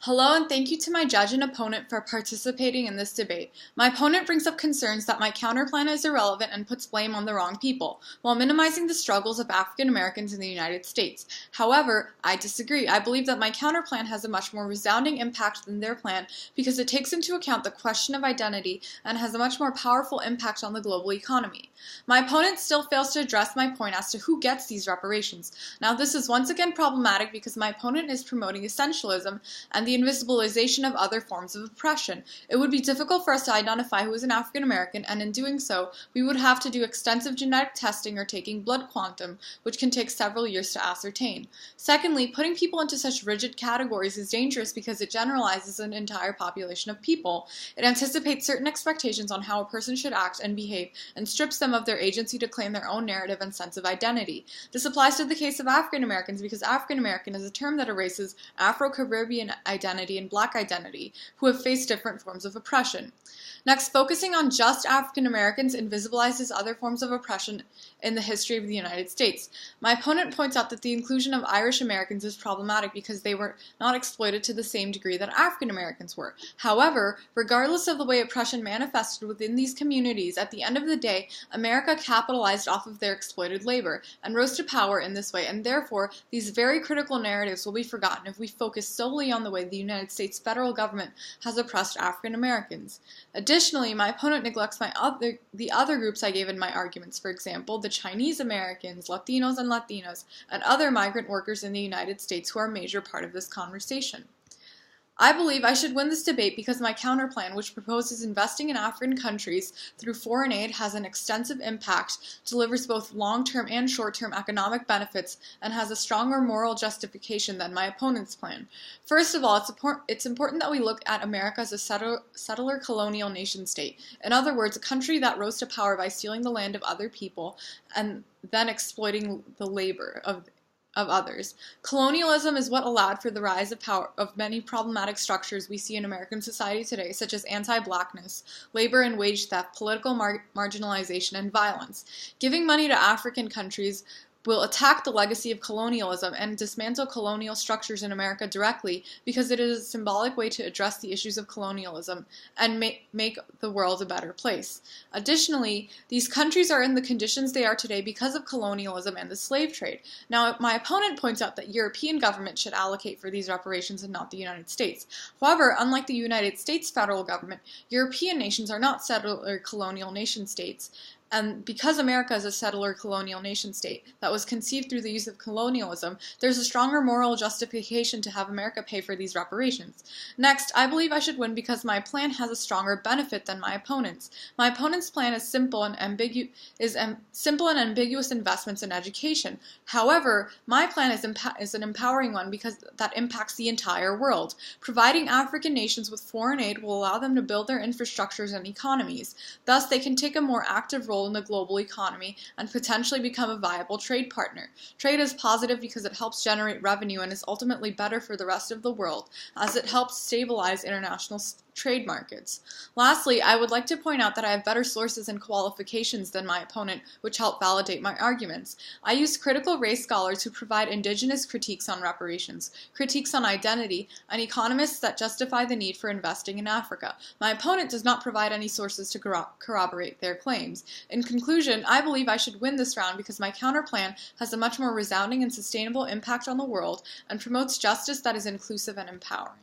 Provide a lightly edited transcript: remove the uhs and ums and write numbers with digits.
Hello, and thank you to my judge and opponent for participating in this debate. My opponent brings up concerns that my counterplan is irrelevant and puts blame on the wrong people, while minimizing the struggles of African Americans in the United States. However, I disagree. I believe that my counterplan has a much more resounding impact than their plan because it takes into account the question of identity and has a much more powerful impact on the global economy. My opponent still fails to address my point as to who gets these reparations. Now, this is once again problematic because my opponent is promoting essentialism and the invisibilization of other forms of oppression. It would be difficult for us to identify who is an African American, and in doing so, we would have to do extensive genetic testing or taking blood quantum, which can take several years to ascertain. Secondly, putting people into such rigid categories is dangerous because it generalizes an entire population of people. It anticipates certain expectations on how a person should act and behave, and strips them of their agency to claim their own narrative and sense of identity. This applies to the case of African Americans because African American is a term that erases Afro-Caribbean identity and Black identity, who have faced different forms of oppression. Next, focusing on just African Americans invisibilizes other forms of oppression in the history of the United States. My opponent points out that the inclusion of Irish Americans is problematic because they were not exploited to the same degree that African Americans were. However, regardless of the way oppression manifested within these communities, at the end of the day, America capitalized off of their exploited labor and rose to power in this way, and therefore, these very critical narratives will be forgotten if we focus solely on the way the United States federal government has oppressed African Americans. Additionally, my opponent neglects the other groups I gave in my arguments, for example, the Chinese Americans, Latinos and Latinas, and other migrant workers in the United States who are a major part of this conversation. I believe I should win this debate because my counterplan, which proposes investing in African countries through foreign aid, has an extensive impact, delivers both long-term and short-term economic benefits, and has a stronger moral justification than my opponent's plan. First of all, it's important that we look at America as a settler colonial nation-state. In other words, a country that rose to power by stealing the land of other people and then exploiting the labor of others. Colonialism is what allowed for the rise of power of many problematic structures we see in American society today, such as anti-blackness, labor and wage theft, political marginalization, and violence. Giving money to African countries will attack the legacy of colonialism and dismantle colonial structures in America directly because it is a symbolic way to address the issues of colonialism and make the world a better place. Additionally, these countries are in the conditions they are today because of colonialism and the slave trade. Now, my opponent points out that European government should allocate for these reparations and not the United States. However, unlike the United States federal government, European nations are not settler colonial nation states. And because America is a settler colonial nation state that was conceived through the use of colonialism, there's a stronger moral justification to have America pay for these reparations. Next, I believe I should win because my plan has a stronger benefit than my opponent's. My opponent's plan is simple and ambiguous investments in education. However, my plan is an empowering one because that impacts the entire world. Providing African nations with foreign aid will allow them to build their infrastructures and economies. Thus, they can take a more active role in the global economy and potentially become a viable trade partner. Trade is positive because it helps generate revenue and is ultimately better for the rest of the world, as it helps stabilize international trade markets. Lastly, I would like to point out that I have better sources and qualifications than my opponent, which help validate my arguments. I use critical race scholars who provide indigenous critiques on reparations, critiques on identity, and economists that justify the need for investing in Africa. My opponent does not provide any sources to corroborate their claims. In conclusion, I believe I should win this round because my counterplan has a much more resounding and sustainable impact on the world and promotes justice that is inclusive and empowering.